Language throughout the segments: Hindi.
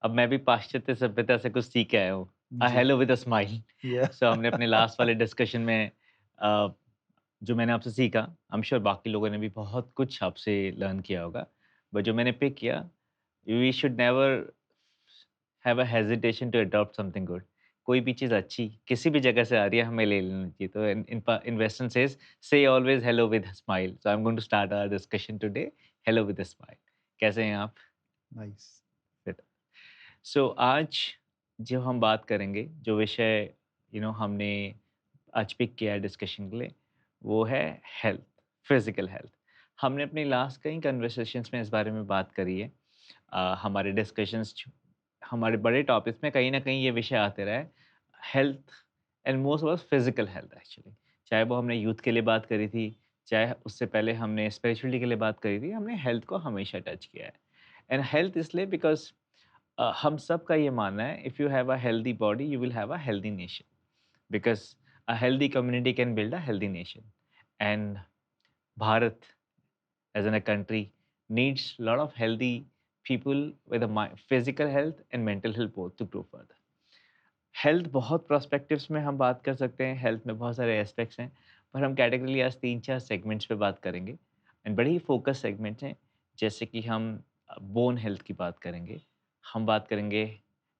अब मैं भी पाश्चात्य सभ्यता से कुछ सीख के आया हूँ। जी, हेलो विद अ स्माइल। या सो हमने अपने लास्ट वाले डिस्कशन में अ, जो मैंने आपसे सीखा, आई एम श्योर बाकी लोगों ने भी बहुत कुछ आपसे लर्न किया होगा। बट जो मैंने पिक किया, we should never have a hesitation to adopt something good. कोई भी चीज़ अच्छी किसी भी जगह से आ रही है, हमें ले लेनी चाहिए। तो in western says, say always hello with a smile. So I am going to start our discussion today, hello with a smile. कैसे हैं आप? नाइस। सो आज जो हम बात करेंगे, जो विषय हमने आज पिक किया है डिस्कशन के लिए, वो है हेल्थ, फिजिकल हेल्थ। हमने अपनी लास्ट कई कन्वर्सेशंस में इस बारे में बात करी है। हमारे डिस्कशंस, हमारे बड़े टॉपिक्स में कहीं ना कहीं ये विषय आते रहा है, health and most of physical health actually. चाहे वो हमने यूथ के लिए बात करी थी, चाहे उससे पहले हमने स्पिरिचुअलिटी के लिए बात करी थी, हमने हेल्थ को हमेशा टच किया है। एंड हेल्थ इसलिए बिकॉज हम सब का ये मानना है, if you have a healthy body you will have a healthy nation, because a healthy community can build a healthy nation. And Bharat as in a country needs a lot of healthy people with a physical health and mental health both to grow further. Health बहुत प्रोस्पेक्टिव्स में हम बात कर सकते हैं, हेल्थ में बहुत सारे एस्पेक्ट्स हैं, पर हम कैटेगरी आज 3-4 सेगमेंट्स पे बात करेंगे एंड बड़े ही फोकस सेगमेंट्स हैं। जैसे कि हम बोन हेल्थ की बात करेंगे, हम बात करेंगे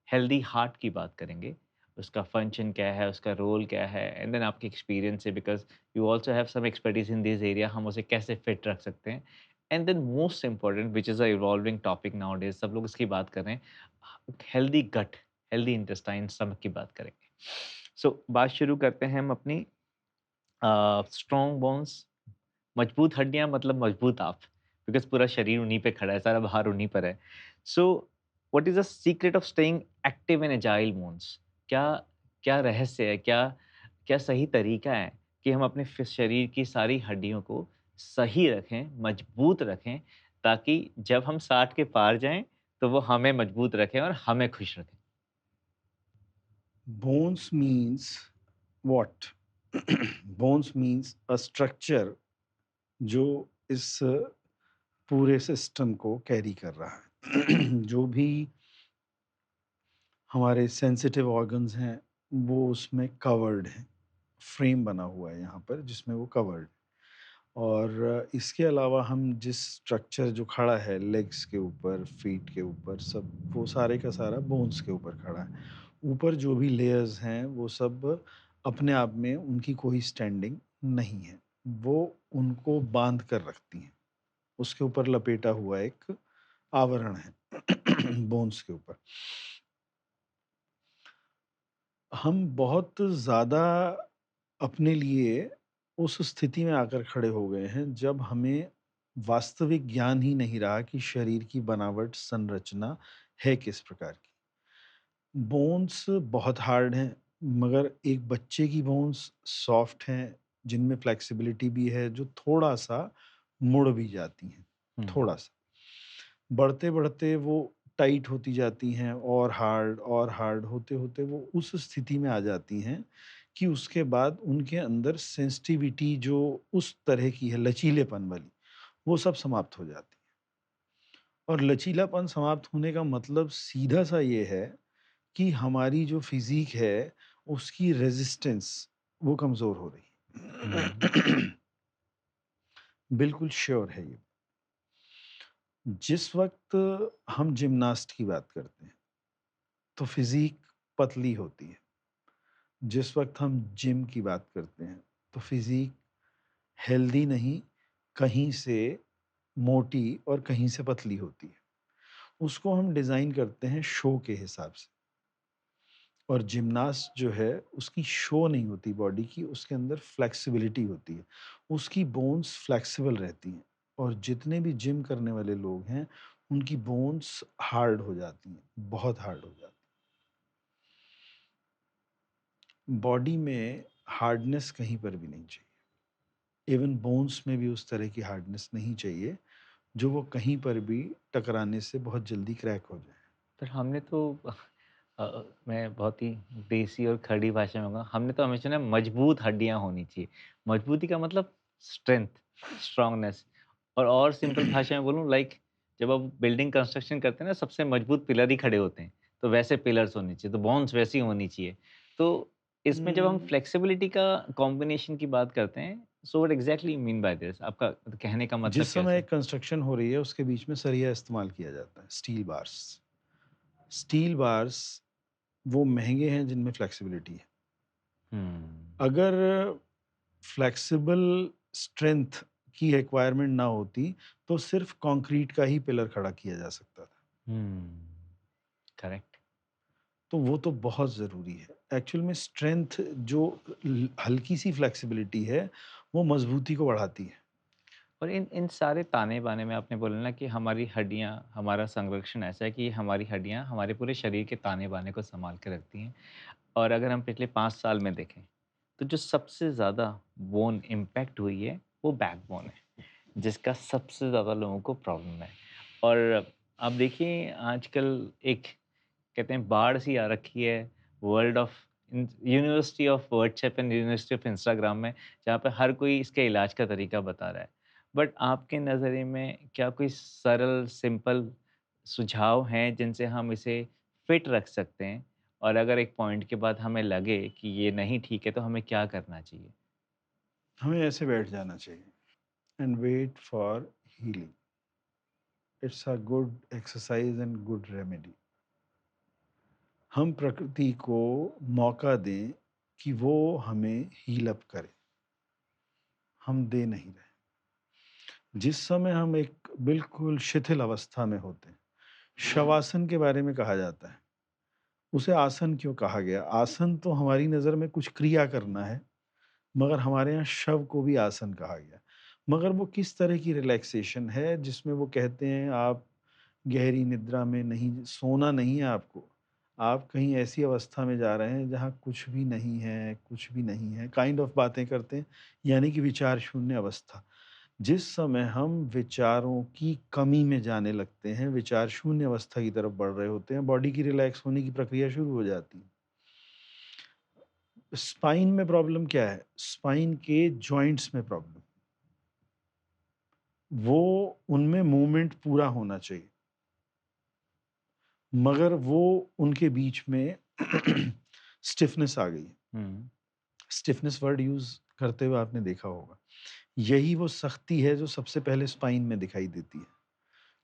हेल्दी हार्ट की बात करेंगे, उसका फंक्शन क्या है, उसका रोल क्या है, एंड देन आपकी एक्सपीरियंस है because you also have some expertise in this area, हम उसे कैसे फिट रख सकते हैं। And then most important which is a evolving topic nowadays, सब लोग इसकी बात कर रहे हैं, healthy gut, healthy intestine, stomach की बात करेंगे। बात शुरू करते हैं हम अपनी स्ट्रॉन्ग बोन्स, मजबूत हड्डियाँ मतलब मजबूत आप, बिकॉज़ पूरा शरीर उन्हीं पे खड़ा है, सारा भार उन्हीं पर है। So what is the secret of staying active and agile bones? क्या क्या रहस्य है? क्या क्या सही तरीका है कि हम अपने शरीर की सारी हड्डियों को सही रखें, मजबूत रखें, ताकि जब हम 60 के पार जाएँ, तो वो हमें मजबूत रखें और हमें खुश रखें? Bones means what? Bones means a structure जो इस पूरे सिस्टम को कैरी कर रहा है। जो भी हमारे सेंसिटिव ऑर्गन्स हैं, वो उसमें कवर्ड हैं। फ्रेम बना हुआ है यहाँ पर जिसमें वो कवर्ड। और इसके अलावा हम जिस स्ट्रक्चर जो खड़ा है लेग्स के ऊपर, फीट के ऊपर, सब वो सारे का सारा बोन्स के ऊपर खड़ा है। ऊपर जो भी लेयर्स हैं वो सब अपने आप में उनकी कोई स्टैंडिंग नहीं है। वो उनको बाँध कर रखती हैं। उसके ऊपर लपेटा हुआ एक आवरण है बोन्स के ऊपर। हम बहुत ज़्यादा अपने लिए उस स्थिति में आकर खड़े हो गए हैं जब हमें वास्तविक ज्ञान ही नहीं रहा कि शरीर की बनावट, संरचना है किस प्रकार की। बोन्स बहुत हार्ड हैं, मगर एक बच्चे की बोन्स सॉफ्ट हैं, जिनमें फ्लेक्सिबिलिटी भी है, जो थोड़ा-सा मुड़ भी जाती हैं, हुँ। थोड़ा-सा। बढ़ते-बढ़ते वो टाइट होती जाती हैं और हार्ड होते-होते वो उस स्थिति में आ जाती हैं कि उसके बाद उनके अंदर सेंसिटिविटी जो उस तरह की है लचीलेपन वाली, वो सब समाप्त हो जाती है। और लचीलापन समाप्त होने का मतलब सीधा-सा ये है कि हमारी जो फ़िज़ीक है, उसकी रेज़िस्टेंस वो कमज़ोर हो रही हुँ। है। बिल्कुल श्योर है ये। जिस वक़्त हम जिम्नास्ट की बात करते हैं, तो फ़िज़ीक पतली होती है। जिस वक़्त हम जिम की बात करते हैं, तो फ़िज़ीक हेल्दी नहीं, कहीं से मोटी और कहीं से पतली होती है। उसको हम डिज़ाइन करते हैं शो के हिसाब से। और जिम्नास्ट जो है, उसकी शो नहीं होती बॉडी की, उसके अंदर फ्लेक्सिबिलिटी होती है। उसकी बोन्स फ्लेक्सिबल रहती हैं और जितने भी जिम करने वाले लोग हैं, उनकी बोन्स हार्ड हो जाती हैं, बहुत हार्ड हो जाती हैं। बॉडी में हार्डनेस कहीं पर भी नहीं चाहिए। इवन बोन्स में भी उस तरह की हार्डनेस नहीं चाहिए, जो वो कहीं पर भी टकराने से बहुत जल्दी क्रैक हो जाए। पर हमने तो मैं बहुत ही देसी और खड़ी भाषा में कहूँगा, हमने तो हमेशा ना मजबूत हड्डियाँ होनी चाहिए। मजबूती का मतलब स्ट्रेंथ, स्ट्रॉन्गनेस, और सिंपल भाषा में बोलूँ, लाइक जब आप बिल्डिंग कंस्ट्रक्शन करते हैं ना, सबसे मजबूत पिलर ही खड़े होते हैं, तो वैसे पिलर्स होने चाहिए, तो बोन्स वैसी होनी चाहिए। तो इसमें जब हम उम, फ्लेक्सिबिलिटी का कॉम्बिनेशन की बात करते हैं, so what exactly you mean by this? आपका कहने का मतलब जिस समय कैसे? एक कंस्ट्रक्शन हो रही है उसके बीच में सरिया इस्तेमाल किया जाता है, स्टील बार्स। स्टील बार्स वो महँगे हैं जिनमें फ्लेक्सिबिलिटी है। हुँ, अगर फ्लेक्सिबल स्ट्रेंथ की रिक्वायरमेंट ना होती, तो सिर्फ़ कंक्रीट का ही पिलर खड़ा किया जा सकता था। हुँ, करेक्ट। तो वो तो बहुत ज़रूरी है। एक्चुअल में स्ट्रेंथ जो हल्की-सी फ्लेक्सिबिलिटी है, वो मज़बूती को बढ़ाती है। और इन इन सारे ताने-बाने में आपने बोला ना कि हमारी हड्डियाँ, हमारा संरक्षण ऐसा है कि हमारी हड्डियाँ हमारे पूरे शरीर के ताने-बाने को सँभाल के रखती हैं। और अगर हम पिछले 5 साल में देखें, तो जो सबसे ज़्यादा बोन इम्पैक्ट हुई है, वो बैकबोन है, जिसका सबसे ज़्यादा लोगों को प्रॉब्लम है। और आप देखिए आजकल एक कहते हैं बाढ़ सी आ रखी है world of university of WhatsApp and university of Instagram में, जहाँ पे हर कोई इसके इलाज का तरीका बता रहा है। बट आपके नज़रिए में क्या कोई सरल सिंपल सुझाव हैं जिनसे हम इसे फिट रख सकते हैं, और अगर एक पॉइंट के बाद हमें लगे कि ये नहीं ठीक है तो हमें क्या करना चाहिए? हमें ऐसे बैठ जाना चाहिए and wait for healing. It's a good exercise and good remedy. हम प्रकृति को मौका दें कि वो हमें हील अप करे, हम दे नहीं रहे। जिस समय हम एक बिल्कुल शिथिल अवस्था में होते हैं, शवासन के बारे में कहा जाता है। उसे आसन क्यों कहा गया? आसन तो हमारी नज़र में कुछ क्रिया करना है, मगर हमारे यहाँ शव को भी आसन कहा गया। मगर वो किस तरह की रिलैक्सेशन है जिसमें वो कहते हैं आप गहरी निद्रा में नहीं, सोना नहीं है आपको। आप कहीं ऐसी अवस्था में जा रहे हैं जहाँ कुछ भी नहीं है, कुछ भी नहीं है, काइंड ऑफ बातें करते हैं, यानी कि विचार शून्य अवस्था। जिस समय हम विचारों की कमी में जाने लगते हैं, विचार शून्य अवस्था की तरफ बढ़ रहे होते हैं, बॉडी की रिलैक्स होने की प्रक्रिया शुरू हो जाती है। स्पाइन में प्रॉब्लम क्या है? स्पाइन के जॉइंट्स में प्रॉब्लम। वो उनमें मूवमेंट पूरा होना चाहिए, मगर वो उनके बीच में स्टिफनेस आ गई है। हुँ, स्टिफनेस वर्ड यूज़ करते हुए आपने देखा होगा। यही वो सख्ती है जो सबसे पहले स्पाइन में दिखाई देती है,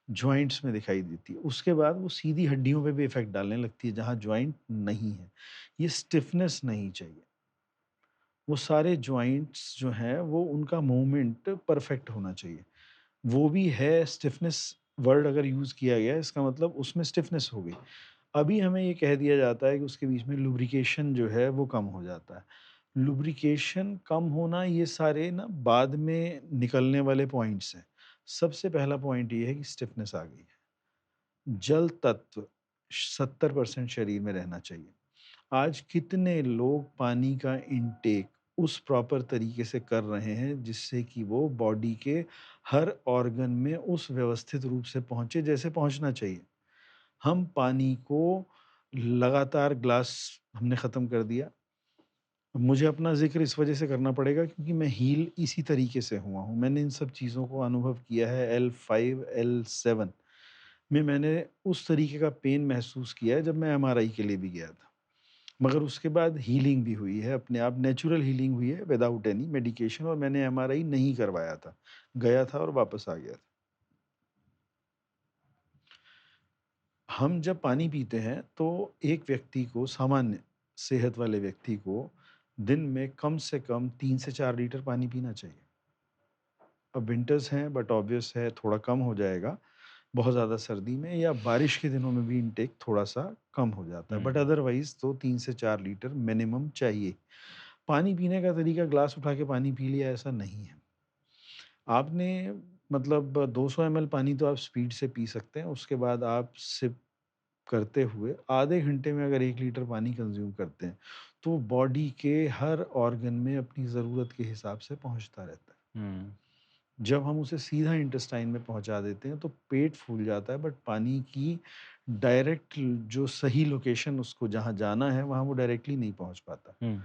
जॉइंट्स में दिखाई देती है। उसके बाद वो सीधी हड्डियों पे भी इफ़ेक्ट डालने लगती है जहाँ जॉइंट नहीं है। ये स्टिफनेस नहीं चाहिए। वो सारे जॉइंट्स जो हैं वो उनका मूवमेंट परफेक्ट होना चाहिए। वो भी है स्टिफनेस वर्ड अगर यूज़ किया गया है इसका मतलब उसमें स्टिफनेस हो गई। अभी हमें ये कह दिया जाता है कि उसके बीच में लुब्रिकेशन जो है वो कम हो जाता है। लुब्रिकेशन कम होना ये सारे ना बाद में निकलने वाले पॉइंट्स हैं। सबसे पहला पॉइंट ये है कि स्टिफनेस आ गई है। जल तत्व 70% शरीर में रहना चाहिए। आज कितने लोग पानी का इनटेक उस प्रॉपर तरीके से कर रहे हैं जिससे कि वो बॉडी के हर ऑर्गन में उस व्यवस्थित रूप से पहुँचे जैसे पहुँचना चाहिए। हम पानी को लगातार ग्लास हमने ख़त्म कर दिया। मुझे अपना ज़िक्र इस वज़ह से करना पड़ेगा क्योंकि मैं हील इसी तरीके से हुआ हूँ। मैंने इन सब चीज़ों को अनुभव किया है L5, L7 में मैंने उस तरीके का पेन महसूस किया है जब मैं एमआरआई के लिए भी गया था। मगर उसके बाद हीलिंग भी हुई है, अपने आप नेचुरल हीलिंग हुई है विदाउट एनी मेडिकेशन और मैंने एमआरआई नहीं करवाया था। गया था और वापस आ गया था। हम जब पानी पीते हैं तो एक व्यक्ति को सामान्य सेहत वाले व्यक्ति को दिन में कम से कम 3 से 4 लीटर पानी पीना चाहिए। अब विंटर्स हैं बट ऑब्वियस है थोड़ा कम हो जाएगा, बहुत ज़्यादा सर्दी में या बारिश के दिनों में भी इनटेक थोड़ा-सा कम हो जाता है बट हुँ, अदरवाइज़ तो 3 से 4 लीटर मिनिमम चाहिए। पानी पीने का तरीका ग्लास उठा के पानी पी लिया ऐसा नहीं है। आपने मतलब 200 एमएल पानी तो आप स्पीड से पी सकते हैं, उसके बाद आप सिप करते हुए आधे घंटे में अगर 1 लीटर पानी कंज़्यूम करते हैं, तो बॉडी के हर ऑर्गन में अपनी ज़रूरत के हिसाब से पहुँचता रहता है। हुँ, जब हम उसे सीधा इंटेस्टाइन में पहुँचा देते हैं, तो पेट फूल जाता है बट पानी की डायरेक्ट जो सही लोकेशन उसको जहाँ जाना है, वहाँ वो डायरेक्टली नहीं पहुँच पाता। हुँ,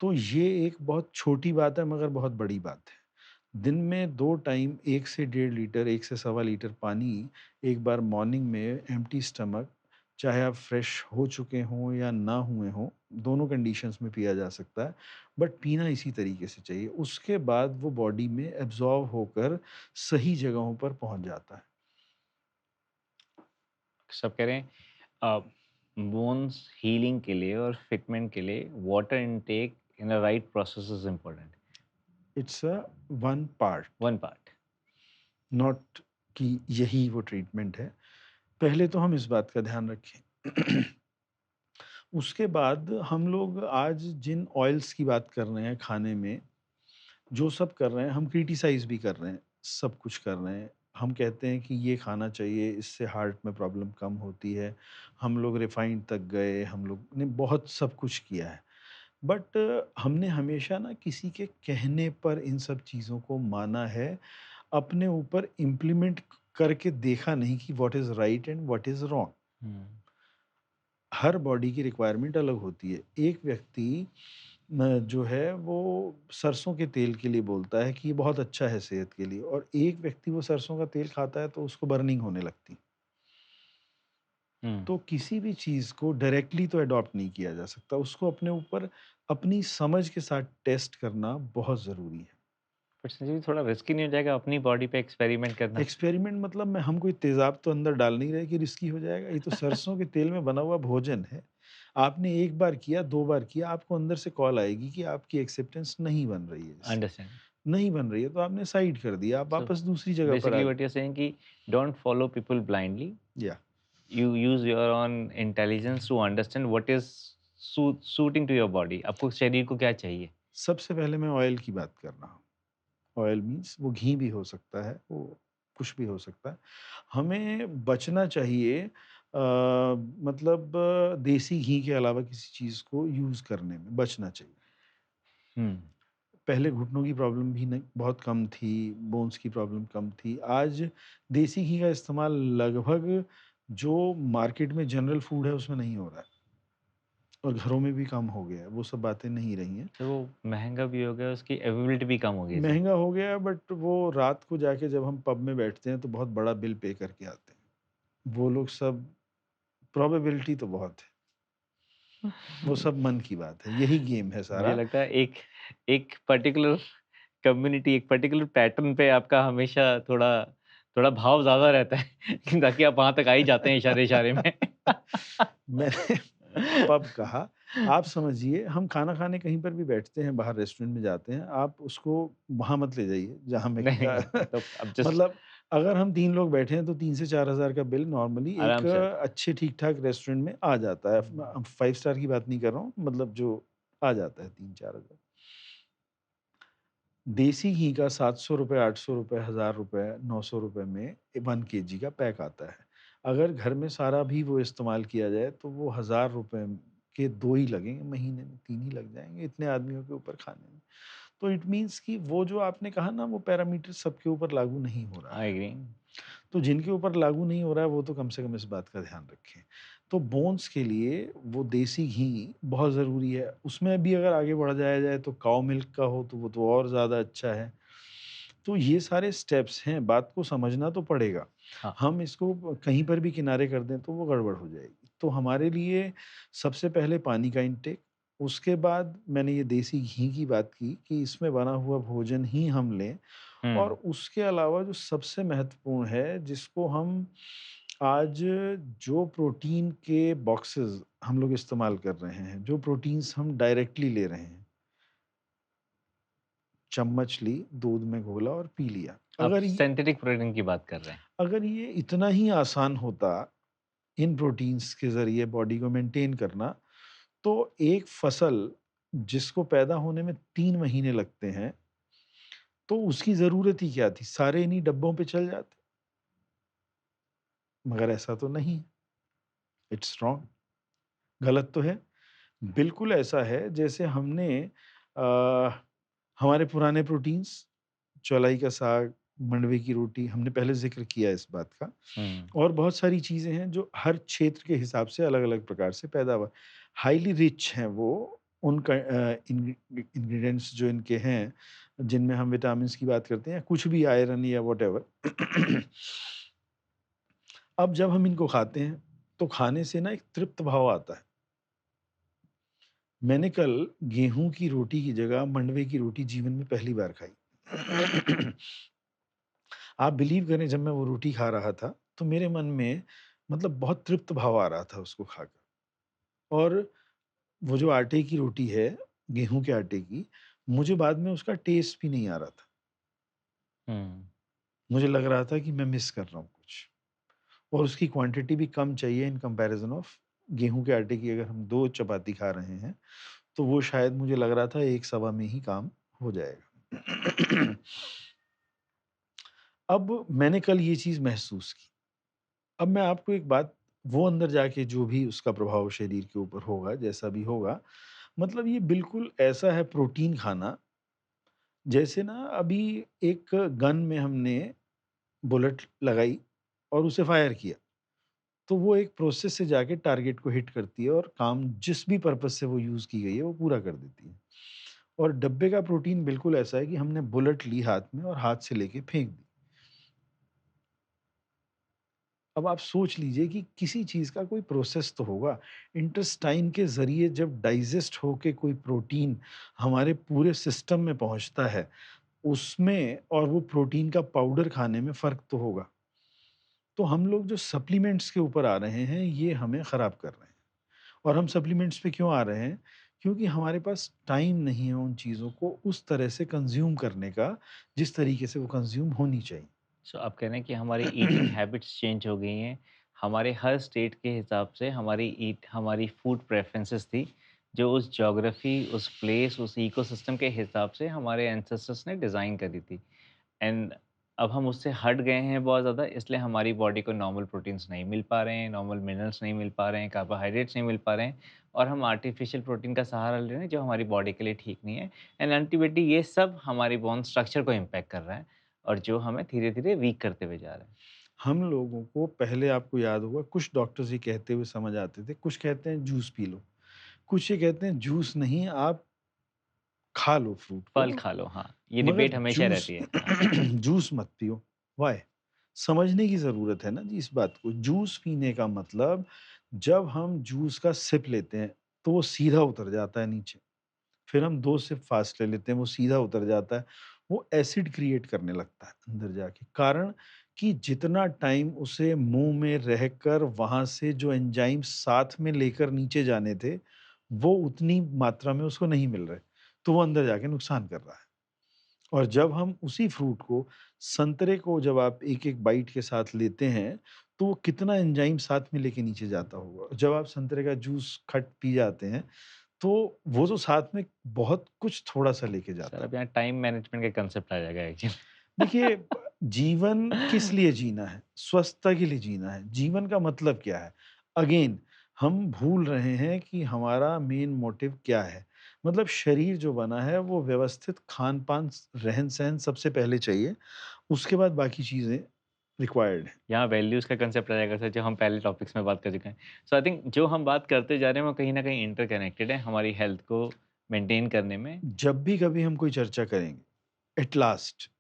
तो ये एक बहुत छोटी बात है मगर बहुत बड़ी बात है। दिन में 2 टाइम 1 से डेढ़ लीटर, 1 से सवा लीटर पानी एक बार मॉर्निंग में एम्प्टी स्टमक, चाहे आप फ्रेश हो चुके हों या ना हुए हों, दोनों कंडीशंस में पिया जा सकता है, बट पीना इसी तरीके से चाहिए। उसके बाद वो बॉडी में एब्ज़ॉर्ब होकर सही जगहों पर पहुँच जाता है। सब कह रहे हैं बोन्स हीलिंग के लिए और फिटमेंट के लिए water intake in a right process is important. It's a one part, one part. Not कि यही वो ट्रीटमेंट है। पहले तो हम इस बात का ध्यान रखें। उसके बाद हम लोग आज जिन ऑयल्स की बात कर रहे हैं खाने में, जो सब कर रहे हैं, हम क्रिटिसाइज़ भी कर रहे हैं, सब कुछ कर रहे हैं। हम कहते हैं कि ये खाना चाहिए, इससे हार्ट में प्रॉब्लम कम होती है। हम लोग रिफाइंड तक गए, हम लोग ने बहुत सब कुछ किया है। बट हमने हमेशा ना किसी के कहने पर इन सब चीज़ों को माना है, अपने ऊपर इम्प्लीमेंट करके देखा नहीं कि what is right and what is wrong. Hmm. Her body की रिक्वायरमेंट अलग होती है। एक व्यक्ति जो है वो सरसों के तेल के लिए बोलता है कि ये बहुत अच्छा है सेहत के लिए, और एक व्यक्ति वो सरसों का तेल खाता है तो उसको बर्निंग होने लगती। हम्म। तो किसी भी चीज़ को डायरेक्टली तो अडॉप्ट नहीं किया जा सकता, उसको अपने ऊपर अपनी समझ के साथ टेस्ट करना बहुत ज़रूरी है। बट संजीव जी, थोड़ा रिस्की नहीं हो जाएगा अपनी बॉडी पे एक्सपेरिमेंट करना? एक्सपेरिमेंट मतलब मैं हम कोई तेज़ाब तो अंदर डाल नहीं रहे कि रिस्की हो जाएगा, ये तो सरसों के तेल में बना हुआ भोजन है। आपने 1 बार किया, 2 बार किया, आपको अंदर से कॉल आएगी कि आपकी एक्सेप्टेंस नहीं बन रही है इससे। अंडरस्टैंड। नहीं बन रही है तो आपने साइड कर दिया, आप सो वापस दूसरी जगह पर आ बेसिकली गए। व्हाट यू आर सेइंग कि डोंट फॉलो पीपल ब्लाइंडली। या You use your own intelligence to understand what is suiting to your body। आपको शरीर को क्या चाहिए। सबसे पहले मैं ऑयल की बात कर रहा हूँ। ऑयल मीन्स वो घी भी हो सकता है, वो कुछ भी हो सकता है। हमें बचना चाहिए मतलब देसी घी के अलावा किसी चीज़ को यूज़ करने में बचना चाहिए। हम्म। पहले घुटनों की प्रॉब्लम भी नहीं बहुत कम थी, बोन्स की प्रॉब्लम कम थी। आज देसी घी का इस्तेमाल लगभग जो मार्केट में जनरल फूड है उसमें नहीं हो रहा है, और घरों में भी कम हो गया है, वो सब बातें नहीं रही हैं। तो वो महंगा भी हो गया, उसकी अवेलेबिलिटी भी कम हो गई सर। महँगा हो गया है, बट वो रात को जाके जब हम पब में बैठते हैं तो बहुत बड़ा बिल पे करके आते हैं। वो लोग सब प्रोबेबिलिटी तो बहुत है, वो सब मन की बात है, यही गेम है मुझे सारा। लगता है एक एक पर्टिकुलर कम्युनिटी, एक पर्टिकुलर पैटर्न पे आपका हमेशा थोड़ा थोड़ा भाव ज़्यादा रहता है ताकि आप वहाँ तक आ ही जाते हैं इशारे-इशारे में। मैंने पब कहा, आप समझिए हम खाना खाने कहीं पर भी बैठते हैं, बाहर रेस्टोरेंट में जाते हैं, आप उसको वहाँ मत ले जाइए जहाँ मैं नहीं, नहीं, तो अब जस्ट मतलब अगर हम 3 लोग बैठे हैं तो 3 से 4,000 का बिल नॉर्मली एक आराम से आता है। अच्छे ठीक-ठाक रेस्टोरेंट में आ जाता है। अब 5 स्टार की बात नहीं कर रहा हूँ, मतलब जो आ जाता है 3-4,000। देसी घी का ₹700, ₹800, ₹1000, ₹900 में 1 केजी का पैक आता है। अगर घर में सारा भी वो इस्तेमाल किया जाए तो वो ₹1000 के 2 ही लगेंगे महीने में, 3 ही लग जाएँगे इतने आदमियों के ऊपर खाने में। तो इट मीन्स कि वो जो आपने कहा ना वो पैरामीटर सबके ऊपर लागू नहीं हो रहा आई है। एग्री। तो जिनके ऊपर लागू नहीं हो रहा है वो तो कम से कम इस बात का ध्यान रखें। तो बोन्स के लिए वो देसी घी बहुत ज़रूरी है। उसमें भी अगर आगे बढ़ा जाया जाए तो काऊ मिल्क का हो तो वो तो और ज़्यादा अच्छा है। तो ये सारे स्टेप्स हैं, बात को समझना तो पड़ेगा। हाँ। हम इसको कहीं पर भी किनारे कर दें तो वो गड़बड़ हो जाएगी। तो हमारे लिए सबसे पहले पानी का इंटेक, उसके बाद मैंने ये देसी घी की बात की कि इसमें बना हुआ भोजन ही हम लें, और हुँ। उसके अलावा जो सबसे महत्वपूर्ण है जिसको हम आज जो प्रोटीन के बॉक्सेस हम लोग इस्तेमाल कर रहे हैं, जो प्रोटीन्स हम डायरेक्टली ले रहे हैं, चम्मच ली, दूध में घोला और पी लिया। आप सिंथेटिक प्रोटीन की बात कर रहे हैं। अगर ये इतना ही आसान होता इन प्रोटीन्स के ज़रिए बॉडी को मेंटेन करना, तो एक फसल जिसको पैदा होने में 3 महीने लगते हैं, तो उसकी ज़रूरत ही क्या थी? सारे इन्हीं डब्बों पे चल जाते। मगर ऐसा तो नहीं है, इट्स रॉन्ग, गलत तो है। बिल्कुल ऐसा है जैसे हमने अ, हमारे पुराने प्रोटीन्स, चौलाई का साग, मंडवे की रोटी, हमने पहले ज़िक्र किया इस बात का। हुँ। और बहुत सारी चीज़ें हैं जो हर क्षेत्र के हिसाब से अलग-अलग प्रकार से पैदावार हाइली रिच हैं वो, उनका इंग्रेडिएंट्स जो इनके हैं, जिनमें हम विटामिन्स की बात करते हैं, कुछ भी आयरन या व्हाटएवर। अब जब हम इनको खाते हैं, तो खाने से ना एक तृप्त भाव आता है। मैंने कल गेहूँ की रोटी की जगह मंडवे की रोटी जीवन में पहली बार खाई। आप बिलीव करें, जब मैं वो रोटी खा रहा था, तो मेरे मन में मतलब बहुत तृप्त भाव आ रहा था उसको खाकर। और वो जो आटे की रोटी है, गेहूँ के आटे की, मुझे बाद में उसका टेस्ट भी नहीं आ रहा था। हुँ। मुझे लग रहा था कि मैं मिस कर रहा हूँ कुछ, और उसकी क्वांटिटी भी कम चाहिए इन कंपैरिज़न ऑफ गेहूँ के आटे की। अगर हम 2 चपाती खा रहे हैं, तो वो शायद मुझे लग रहा था 1 सवा में ही काम हो जाएगा। अब मैंने कल ये चीज़ महसूस की। अब मैं आपको एक बात, वो अंदर जाके जो भी उसका प्रभाव शरीर के ऊपर होगा, जैसा भी होगा, मतलब ये बिल्कुल ऐसा है प्रोटीन खाना, जैसे ना अभी एक गन में हमने बुलेट लगाई और उसे फायर किया, तो वो एक प्रोसेस से जाके टारगेट को हिट करती है और काम जिस भी पर्पज़ से वो यूज़ की गई है, वो पूरा कर देती है। और डब्बे का प्रोटीन बिल्कुल ऐसा है कि हमने बुलेट ली हाथ में और हाथ से लेके फेंक दी। अब आप सोच लीजिए कि किसी चीज़ का कोई प्रोसेस तो होगा। इंटेस्टाइन के ज़रिए जब डाइजेस्ट होके कोई प्रोटीन हमारे पूरे सिस्टम में पहुँचता है, उसमें और वो प्रोटीन का पाउडर खाने में फ़र्क तो होगा। तो हम लोग जो सप्लीमेंट्स के ऊपर आ रहे हैं, ये हमें ख़राब कर रहे हैं। और हम सप्लीमेंट्स पे क्यों आ रहे हैं? क्योंकि हमारे पास टाइम नहीं है उन चीज़ों को उस तरह से कंज़्यूम करने का, जिस तरीके से वो कंज़्यूम होनी चाहिए। सो आप कह रहे हैं कि हमारी ईटिंग हैबिट्स चेंज हो गई हैं। हमारे हर स्टेट के हिसाब से हमारी फूड प्रेफ़रेंसेस थी, जो उस ज्योग्राफ़ी, उस प्लेस, उस इकोसिस्टम के हिसाब से हमारे एंसेस्टर्स ने डिज़ाइन करी थी। एंड अब हम उससे हट गए हैं बहुत ज़्यादा, इसलिए हमारी बॉडी को नॉर्मल प्रोटीन्स नहीं मिल पा रहे हैं, नॉर्मल मिनरल्स नहीं मिल पा रहे हैं, कार्बोहाइड्रेट्स नहीं मिल पा रहे हैं, और हम आर्टिफ़िशियल प्रोटीन का सहारा ले रहे हैं, जो हमारी बॉडी के लिए ठीक नहीं है। एंड अल्टीमेटली ये सब हमारी बोन स्ट्रक्चर को इम्पैक्ट कर रहा है, और जो हमें धीरे-धीरे वीक करते हुए जा रहा है। हम लोगों को पहले, आपको याद होगा, कुछ डॉक्टर्स ये कहते हुए समझ आते थे, कुछ कहते हैं जूस पी लो, कुछ ये कहते हैं जूस नहीं, आप खा लो फ्रूट फल को, खा लो, हाँ, ये मगर डिबेट हमेशा जूस रहती है। हाँ, जूस मत पियो। व्हाई? समझने की ज़रूरत है ना जी इस बात को। जूस पीने का मतलब, जब हम जूस का सिप लेते हैं, तो वो सीधा उतर जाता है नीचे। फिर हम 2 सिप फ़ास्ट ले लेते हैं, वो सीधा उतर जाता है। वो एसिड क्रिएट करने लगता है अंदर जाके। कारण कि जितना टाइम उसे मुँह में रहकर वहाँ से जो एंजाइम्स साथ में लेकर नीचे जाने थे, वो उतनी मात्रा में उसको नहीं मिल रहे। तो वो अंदर जाके नुकसान कर रहा है। और जब हम उसी फ्रूट को, संतरे को जब आप एक-एक बाइट के साथ लेते हैं, तो वो कितना एंजाइम साथ में लेके नीचे जाता होगा। जब आप संतरे का जूस खट पी जाते हैं, तो वो तो साथ में बहुत कुछ थोड़ा-सा लेके सर जाता अब है। यहाँ टाइम मैनेजमेंट का कांसेप्ट आ जाएगा एक्चुअली। देखिए, जीवन किस लिए जीना है? स्वस्थता के लिए जीना है। जीवन का मतलब क्या है? अगेन, हम भूल रहे हैं कि हमारा मेन मोटिव क्या है। मतलब शरीर जो बना है, वो व्यवस्थित खान-पान, रहन-सहन सबसे पहले चाहिए, उसके बाद बाकी चीज़ें रिक्वायर्ड हैं। यहाँ वैल्यूज़ का कांसेप्ट आ जाएगा सर, जो हम पहले टॉपिक्स में बात कर चुके हैं। सो आई थिंक जो हम बात करते जा रहे हैं वो कहीं न कहीं इंटरकनेक्टेड है हमारी हेल्थ को मेंटेन करने में। जब भी कभी हम कोई चर्चा करेंगे, एट लास्ट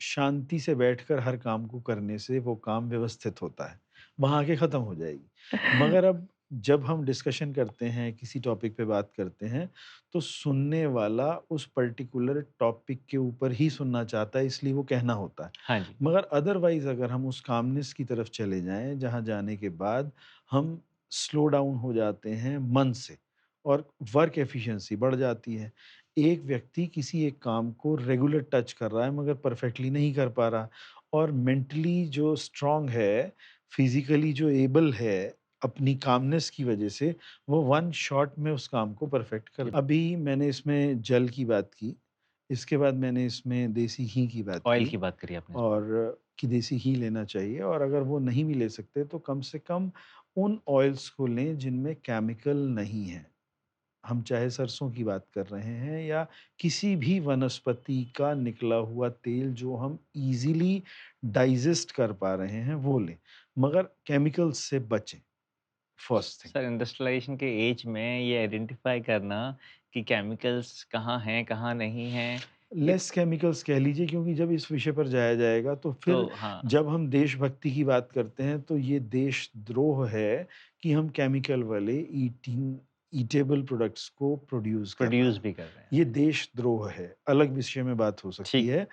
शांति से बैठकर हर काम को करने से वो काम व्यवस्थित होता है, वहाँ आके ख़त्म हो जाएगी। मगर अब जब हम डिस्कशन करते हैं, किसी टॉपिक पे बात करते हैं, तो सुनने वाला उस पर्टिकुलर टॉपिक के ऊपर ही सुनना चाहता है, इसलिए वो कहना होता है। हाँ जी। मगर अदरवाइज़ अगर हम उस कामनेस की तरफ चले जाएँ, जहाँ जाने के बाद हम स्लो डाउन हो जाते हैं मन से, और वर्क एफिशिएंसी बढ़ जाती है। एक व्यक्ति किसी एक काम को रेगुलर टच कर रहा है, मगर परफेक्टली नहीं कर पा रहा, और मेंटली जो स्ट्रांग है, फिज़िकली जो एबल है, अपनी कामनेस की वजह से, वो वन शॉट में उस काम को परफेक्ट कर। अभी मैंने इसमें जल की बात की, इसके बाद मैंने इसमें देसी घी की बात ऑयल की, की बात करी आपने। और कि देसी घी लेना चाहिए, और अगर वो नहीं भी ले सकते, तो कम से कम उन ऑयल्स को लें जिनमें केमिकल नहीं है। हम चाहे सरसों की बात कर रहे हैं, या किसी भी वनस्पति का निकला हुआ तेल जो हम ईज़िली डाइजेस्ट कर पा रहे हैं, वो लें, मगर केमिकल्स से बचें। First thing. सर इंडस्ट्रियलाइजेशन के एज में ये आइडेंटिफाई करना कि केमिकल्स कहाँ हैं, कहाँ नहीं हैं, इत लेस केमिकल्स कह लीजिए, क्योंकि जब इस विषय पर जाया जाएगा तो तो फिर हाँ, जब हम देशभक्ति की बात करते हैं तो ये देशद्रोह है कि हम केमिकल वाले ईटेबल प्रोडक्ट्स को प्रोड्यूस कर रहे प्रोड्यूस हैं। भी कर रहे हैं। ये देशद्रोह है, अलग विषय में बात हो सकती ठीक है, है।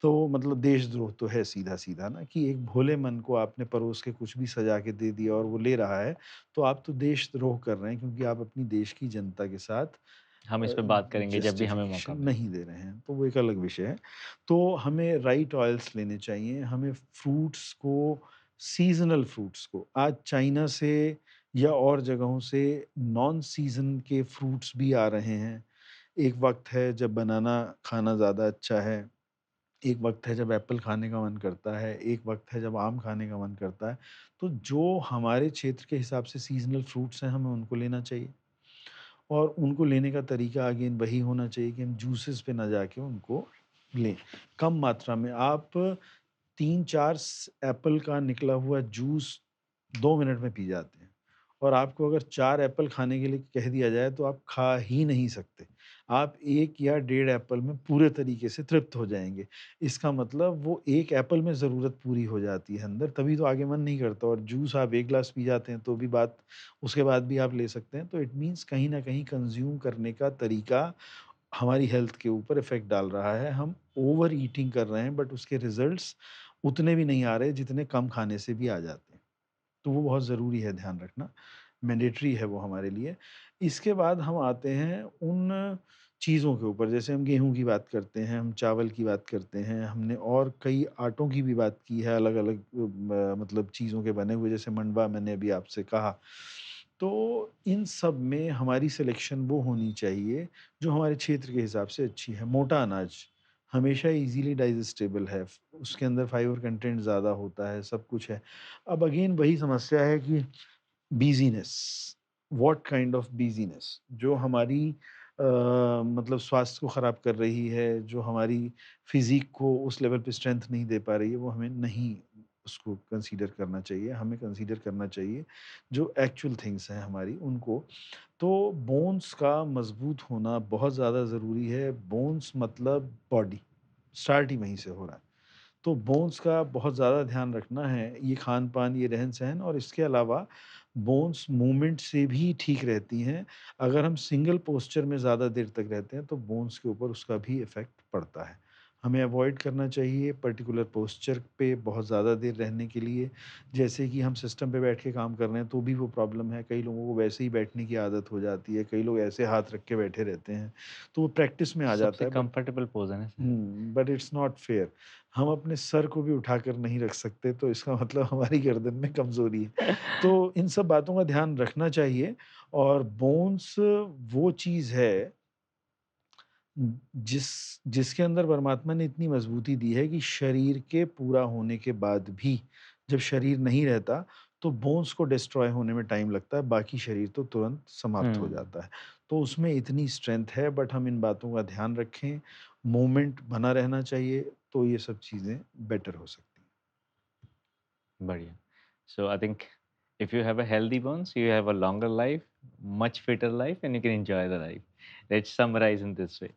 तो मतलब देशद्रोह तो है सीधा-सीधा ना, कि एक भोले मन को आपने परोस के कुछ भी सजा के दे दिया और वो ले रहा है, तो आप तो देशद्रोह कर रहे हैं, क्योंकि आप अपनी देश की जनता के साथ हम इस पे बात करेंगे जब भी हमें जस्टिफिकेशन मौका मिले। नहीं दे रहे हैं, तो वो एक अलग विषय है। तो हमें राइट ऑयल्स लेने चाहिए, हमें फ्रूट्स को, सीज़नल फ्रूट्स को, आज चाइना से या और जगहों से नॉन सीज़न के फ्रूट्स भी आ रहे हैं। एक वक़्त है जब बनाना खाना ज़्यादा अच्छा है, एक वक़्त है जब एप्पल खाने का मन करता है, एक वक़्त है जब आम खाने का मन करता है। तो जो हमारे क्षेत्र के हिसाब से सीज़नल फ्रूट्स हैं, हमें उनको लेना चाहिए। और उनको लेने का तरीका अगेन वही होना चाहिए कि हम जूसेस पे ना जाके उनको लें। कम मात्रा में आप 3-4 एप्पल का निकला हुआ जूस 2 मिनट में पी जाते हैं, और आपको अगर 4 एप्पल खाने के लिए कह दिया जाए तो आप खा ही नहीं सकते। आप 1 या डेढ़ एप्पल में पूरे तरीके से तृप्त हो जाएँगे। इसका मतलब वो 1 एप्पल में ज़रूरत पूरी हो जाती है अंदर, तभी तो आगे मन नहीं करता, और जूस आप 1 ग्लास पी जाते हैं तो भी बात, उसके बाद भी आप ले सकते हैं। तो इट मीन्स कहीं न कहीं कंज़्यूम करने का तरीका हमारी हेल्थ के ऊपर इफ़ेक्ट डाल रहा है। हम ओवर ईटिंग कर रहे हैं, बट उसके रिज़ल्ट्स उतने भी नहीं आ रहे जितने कम खाने से भी आ जाते हैं। तो वो बहुत ज़रूरी है ध्यान रखना, मैंडेटरी है वो हमारे लिए। इसके बाद हम आते हैं उन चीज़ों के ऊपर, जैसे हम गेहूँ की बात करते हैं, हम चावल की बात करते हैं, हमने और कई आटों की भी बात की है, अलग-अलग मतलब चीज़ों के बने हुए, जैसे मंडुवा मैंने अभी आपसे कहा। तो इन सब में हमारी सिलेक्शन वो होनी चाहिए जो हमारे क्षेत्र के हिसाब से अच्छी है। मोटा अनाज हमेशा ईज़िली डाइजेस्टेबल है, उसके अंदर फाइबर कंटेंट ज़्यादा होता है, सब कुछ है। अब अगेन वही समस्या है कि बिज़ीनेस, व्हाट काइंड ऑफ बिज़ीनेस जो हमारी मतलब स्वास्थ्य को ख़राब कर रही है, जो हमारी फ़िज़ीक को उस लेवल पे स्ट्रेंथ नहीं दे पा रही है, वो हमें नहीं उसको कंसीडर करना चाहिए। हमें कंसीडर करना चाहिए जो एक्चुअल थिंग्स हैं हमारी उनको। तो बोन्स का मज़बूत होना बहुत ज़्यादा ज़रूरी है। बोन्स मतलब बॉडी, स्टार्ट ही वहीं से हो रहा है। तो बोन्स का बहुत ज़्यादा ध्यान रखना है, ये खान-पान, ये रहन-सहन, और इसके अलावा बोन्स मूवमेंट से भी ठीक रहती हैं। अगर हम सिंगल पोस्चर में ज़्यादा देर तक रहते हैं, तो बोन्स के ऊपर उसका भी इफ़ेक्ट पड़ता है। हमें अवॉइड करना चाहिए पर्टिकुलर पोस्चर पे बहुत ज़्यादा देर रहने के लिए। जैसे कि हम सिस्टम पे बैठ के काम कर रहे हैं, तो भी वो प्रॉब्लम है। कई लोगों को वैसे ही बैठने की आदत हो जाती है, कई लोग ऐसे हाथ रख के बैठे रहते हैं, तो वो प्रैक्टिस में आ जाता सबसे है, कंफर्टेबल पोज़ है ना sir. But it's not fair. हम अपने सर को भी उठाकर नहीं रख सकते, तो इसका मतलब हमारी गर्दन में कमज़ोरी है। तो इन सब बातों का ध्यान रखना चाहिए, और बोन्स वो चीज़ है जिस जिसके अंदर परमात्मा ने इतनी मज़बूती दी है कि शरीर के पूरा होने के बाद भी जब शरीर नहीं रहता, तो बोन्स को डिस्ट्रॉय होने में टाइम लगता है, बाकी शरीर तो तुरंत समाप्त हो हुँ, जाता है। तो उसमें इतनी स्ट्रेंथ है, बट हम इन बातों का ध्यान रखें, मूवमेंट बना रहना चाहिए, तो ये सब चीज़ें बेटर हो सकती हैं। बढ़िया। So I think if you have a healthy bones, you have a longer life, much fitter life, and you can enjoy the life. Let's summarize in this way.